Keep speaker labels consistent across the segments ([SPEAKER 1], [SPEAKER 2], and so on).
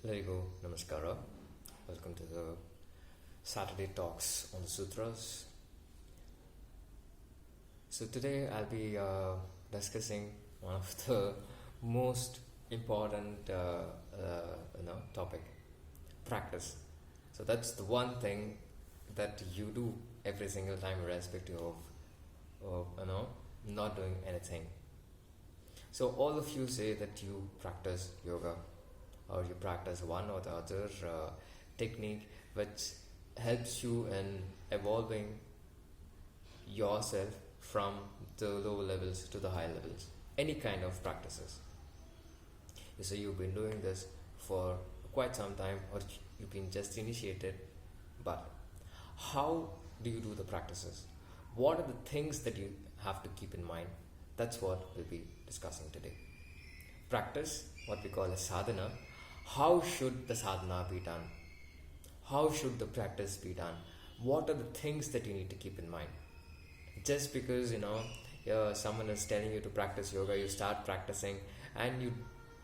[SPEAKER 1] Larigo Namaskara. Welcome to the Saturday Talks on the Sutras. So today I'll be discussing one of the most important topic, practice. So that's the one thing that you do every single time, irrespective of not doing anything. So all of you say that you practice yoga, or you practice one or the other technique which helps you in evolving yourself from the lower levels to the higher levels. Any kind of practices. You say you've been doing this for quite some time, or you've been just initiated, but how do you do the practices? What are the things that you have to keep in mind? That's what we'll be discussing today. Practice, what we call a sadhana. How should the sadhana be done? How should the practice be done? What are the things that you need to keep in mind? Just because someone is telling you to practice yoga, you start practicing, and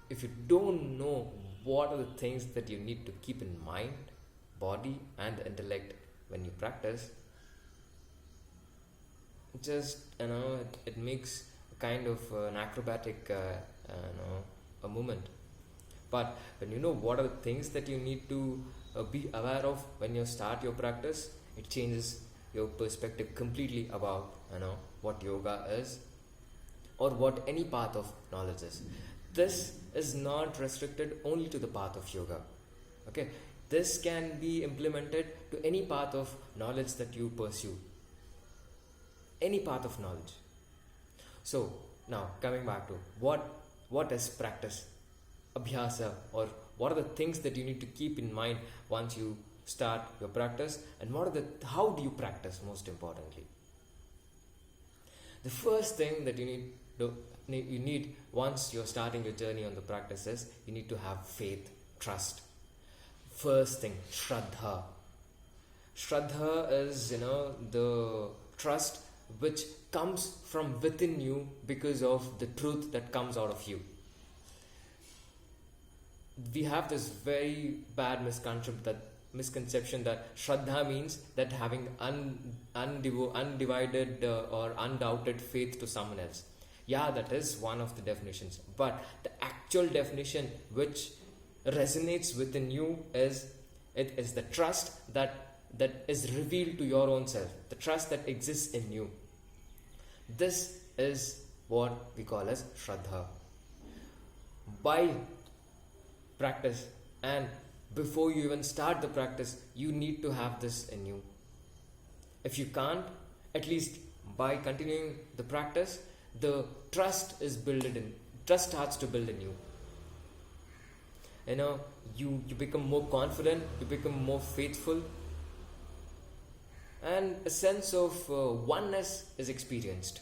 [SPEAKER 1] if you don't know what are the things that you need to keep in mind, body and intellect, when you practice, just it makes kind of an acrobatic a movement. But when you know what are the things that you need to be aware of when you start your practice, it changes your perspective completely about what yoga is, or what any path of knowledge is. This is not restricted only to the path of yoga. Okay, this can be implemented to any path of knowledge that you pursue. Any path of knowledge. So now coming back to what is practice, abhyasa, or what are the things that you need to keep in mind once you start your practice, and how do you practice, most importantly. The first thing that you need once you're starting your journey on the practice is you need to have faith, trust. First thing, Shraddha. Shraddha is the trust which comes from within you because of the truth that comes out of you. We have this very bad misconception that Shraddha means that having undivided or undoubted faith to someone else. Yeah, that is one of the definitions. But the actual definition which resonates within you is the trust that is revealed to your own self, the trust that exists in you. This is what we call as Shraddha. By practice, and before you even start the practice, you need to have this in you. If you can't, at least by continuing the practice, the trust starts to build in you. You become more confident, you become more faithful, and a sense of oneness is experienced.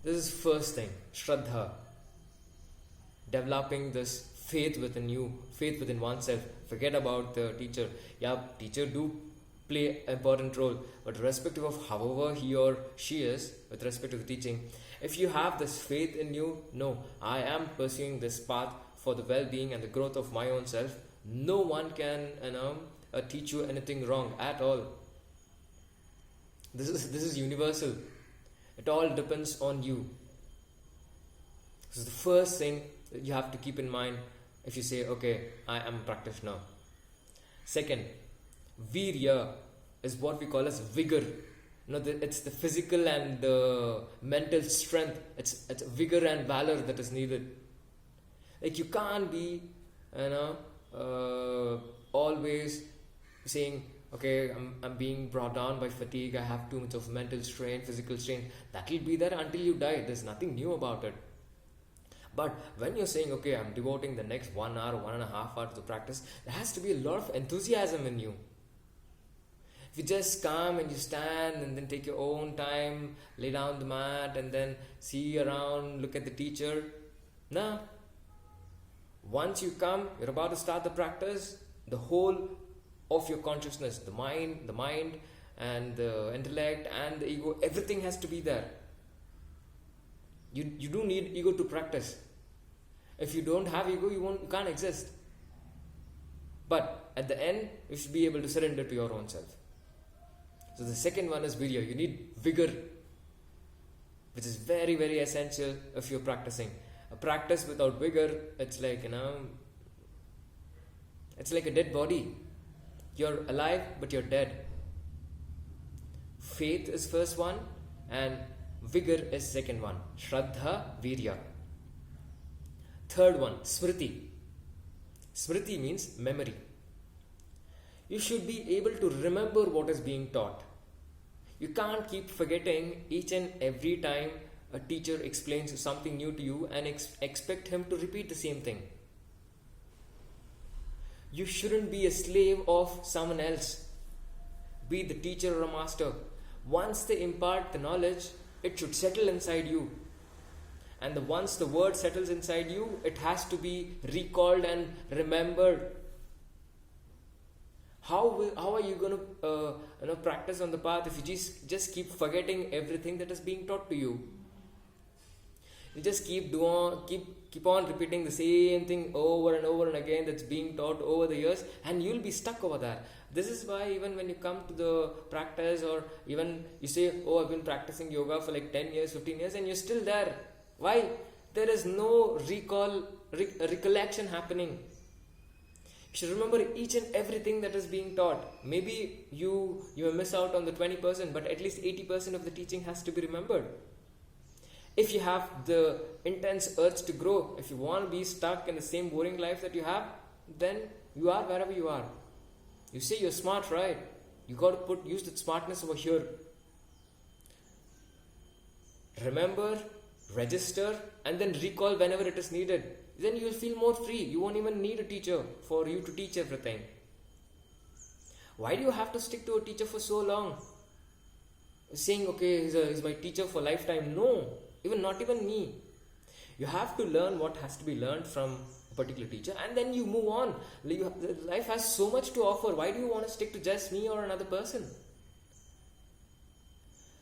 [SPEAKER 1] This is first thing, Shraddha. Developing this faith within you, faith within oneself. Forget about the teacher. Yeah, teacher do play an important role, but irrespective of however he or she is with respect to the teaching, if you have this faith in you, no, I am pursuing this path for the well-being and the growth of my own self. No one can teach you anything wrong at all. This is universal. It all depends on you. This is the first thing that you have to keep in mind if you say, okay, I am a practitioner. Second, Virya is what we call as vigor. It's the physical and the mental strength. It's vigor and valor that is needed. Like, you can't be always saying, okay, I'm being brought down by fatigue, I have too much of mental strain, physical strain. That will be there until you die. There's nothing new about it. But when you're saying, okay, I'm devoting the next 1 hour, 1.5 hours to practice, there has to be a lot of enthusiasm in you. If you just come and you stand and then take your own time, lay down the mat and then see around, look at the teacher, nah. Once you come, you're about to start the practice, the whole of your consciousness, the mind and the intellect and the ego, everything has to be there. You do need ego to practice. If you don't have ego, you can't exist. But at the end, you should be able to surrender to your own self. So the second one is Virya. You need vigor, which is very, very essential if you're practicing. A practice without vigor, it's like, it's like a dead body. You're alive, but you're dead. Faith is first one, and vigor is second one. Shraddha, Virya. Third one, Smriti. Smriti means memory. You should be able to remember what is being taught. You can't keep forgetting each and every time a teacher explains something new to you and expect him to repeat the same thing. You shouldn't be a slave of someone else, be it the teacher or a master. Once they impart the knowledge, it should settle inside you. And once the word settles inside you, it has to be recalled and remembered. How are you going to practice on the path if you just keep forgetting everything that is being taught to you? You just keep on repeating the same thing over and over and again that's being taught over the years, and you'll be stuck over there. This is why even when you come to the practice, or even you say, oh, I've been practicing yoga for like 10 years, 15 years, and you're still there. Why? There is no recollection happening. You should remember each and everything that is being taught. Maybe you may miss out on the 20%, but at least 80% of the teaching has to be remembered. If you have the intense urge to grow, if you want to be stuck in the same boring life that you have, then you are wherever you are. You say you're smart, right? You got to use that smartness over here. Remember, register, and then recall whenever it is needed. Then you will feel more free. You won't even need a teacher for you to teach everything. Why do you have to stick to a teacher for so long? Saying, okay, he's my teacher for lifetime. No, not even me. You have to learn what has to be learned from a particular teacher, and then you move on. Life has so much to offer. Why do you want to stick to just me or another person?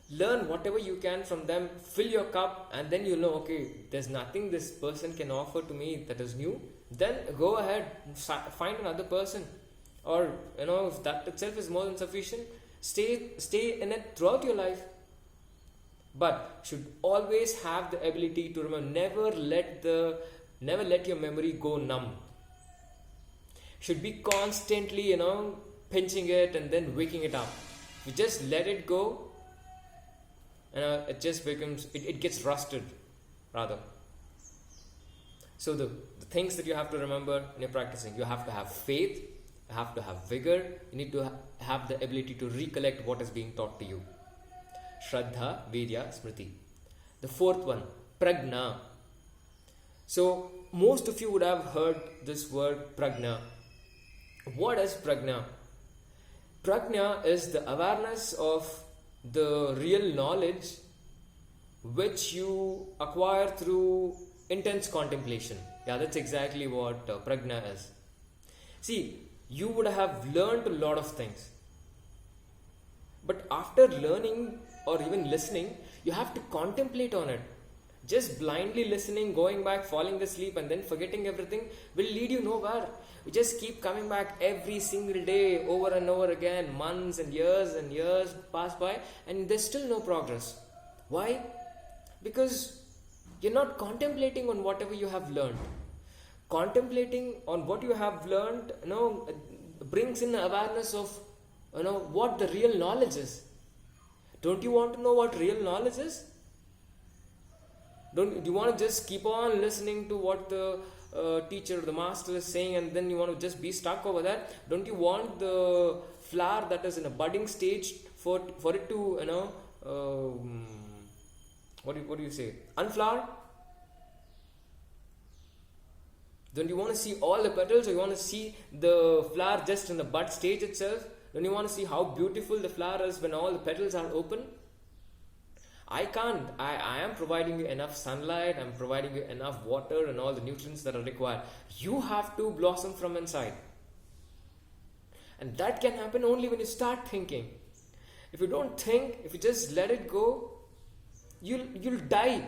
[SPEAKER 1] Learn whatever you can from them, fill your cup, and then you know, okay, there's nothing this person can offer to me that is new. Then go ahead, find another person. Or, if that itself is more than sufficient, stay in it throughout your life. But should always have the ability to remember. Never let your memory go numb. Should be constantly, pinching it and then waking it up. If you just let it go, it just becomes, it gets rusted, rather. So the things that you have to remember when you're practicing, you have to have faith, you have to have vigor, you need to have the ability to recollect what is being taught to you. Shraddha, Virya, Smriti. The fourth one, Pragna. So most of you would have heard this word Pragna. What is Pragna? Pragna is the awareness of the real knowledge which you acquire through intense contemplation. Yeah, that's exactly what Pragna is. See, you would have learned a lot of things. But after learning or even listening, you have to contemplate on it. Just blindly listening, going back, falling asleep, and then forgetting everything will lead you nowhere. You just keep coming back every single day, over and over again. Months and years pass by, and there's still no progress. Why? Because you're not contemplating on whatever you have learned. Contemplating on what you have learned, brings in awareness of, what the real knowledge is. Don't you want to know what real knowledge is? Do you want to just keep on listening to what the teacher, the master is saying, and then you want to just be stuck over that? Don't you want the flower that is in a budding stage for it to, what do you say? Unflower? Don't you want to see all the petals, or you want to see the flower just in the bud stage itself? Don't you want to see how beautiful the flower is when all the petals are open? I can't. I am providing you enough sunlight, I'm providing you enough water and all the nutrients that are required. You have to blossom from inside. And that can happen only when you start thinking. If you don't think, if you just let it go, you'll die.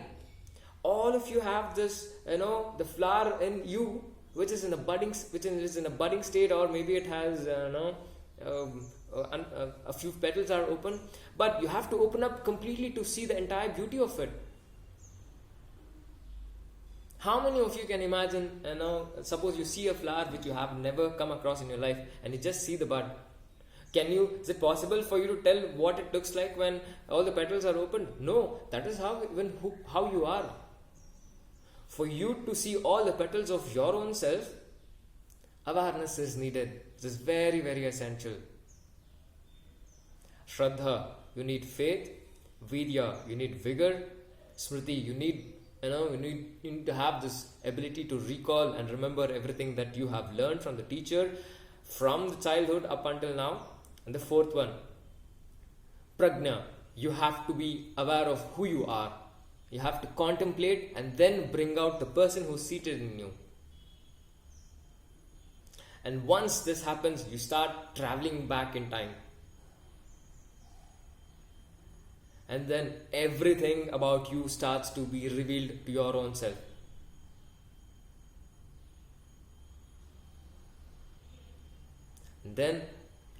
[SPEAKER 1] All of you have this, the flower in you, which is in a budding state, or maybe it has, a few petals are open, but you have to open up completely to see the entire beauty of it. How many of you can imagine, suppose you see a flower which you have never come across in your life, and you just see the bud. Is it possible for you to tell what it looks like when all the petals are open? No, that is how you are. For you to see all the petals of your own self, awareness is needed. This is very, very essential. Shraddha, you need faith. Virya, you need vigor. Smriti, you need to have this ability to recall and remember everything that you have learned from the teacher from the childhood up until now. And the fourth one, Pragna, you have to be aware of who you are. You have to contemplate and then bring out the person who's seated in you. And once this happens, you start traveling back in time. And then everything about you starts to be revealed to your own self. And then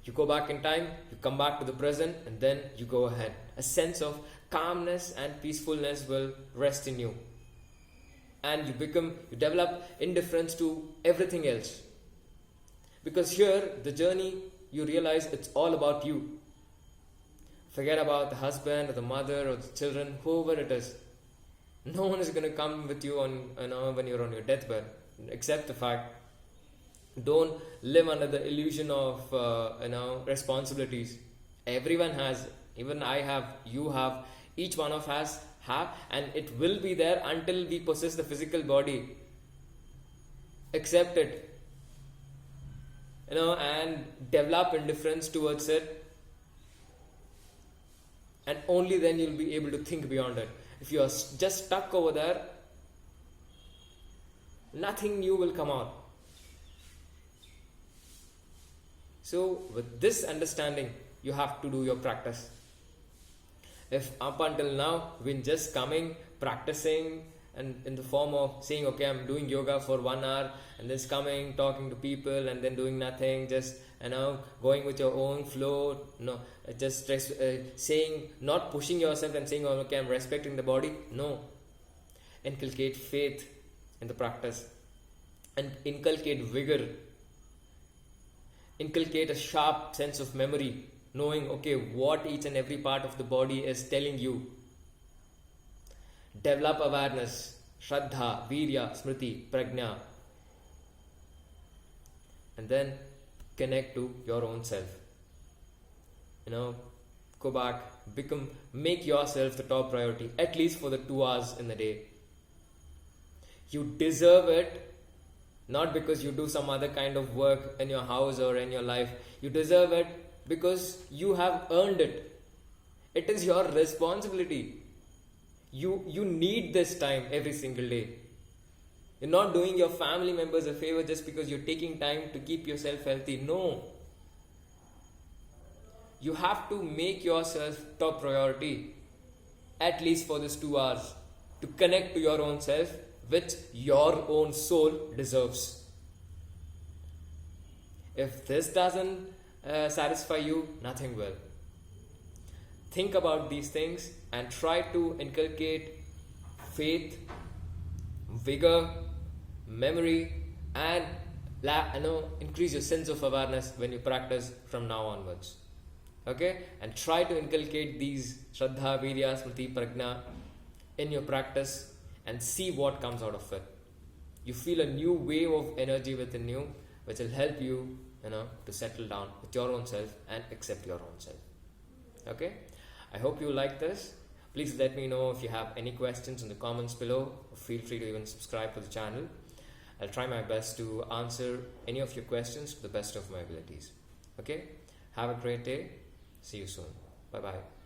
[SPEAKER 1] you go back in time, you come back to the present, and then you go ahead. A sense of calmness and peacefulness will rest in you. And you develop indifference to everything else. Because here, the journey, you realize it's all about you. Forget about the husband or the mother or the children, whoever it is. No one is going to come with you when you're on your deathbed. Accept the fact. Don't live under the illusion of responsibilities. Everyone has, even I have, you have, each one of us have, and it will be there until we possess the physical body. Accept it, and develop indifference towards it. And only then you'll be able to think beyond it. If you are just stuck over there, nothing new will come out. So with this understanding, you have to do your practice. If up until now we've been just coming, practicing, and in the form of saying, okay, I'm doing yoga for 1 hour, and just coming, talking to people, and then doing nothing, just going with your own flow, just saying, not pushing yourself and saying, okay, I'm respecting the body. No. Inculcate faith in the practice, and inculcate vigor. Inculcate a sharp sense of memory, knowing, okay, what each and every part of the body is telling you. Develop awareness, Shraddha, Virya, Smriti, Pragna. And then connect to your own self. Go back, make yourself the top priority, at least for the 2 hours in the day. You deserve it. Not because you do some other kind of work in your house or in your life. You deserve it because you have earned it. It is your responsibility. You need this time every single day. You're not doing your family members a favor just because you're taking time to keep yourself healthy. No. You have to make yourself top priority, at least for this 2 hours, to connect to your own self, which your own soul deserves. If this doesn't satisfy you, nothing will. Think about these things and try to inculcate faith, vigor, memory, and increase your sense of awareness when you practice from now onwards. Okay? And try to inculcate these Shraddha, Virya, Smriti, Pragna in your practice, and see what comes out of it. You feel a new wave of energy within you, which will help you, to settle down with your own self and accept your own self. Okay? I hope you like this. Please let me know if you have any questions in the comments below. Feel free to even subscribe to the channel. I'll try my best to answer any of your questions to the best of my abilities. Okay? Have a great day. See you soon. Bye-bye.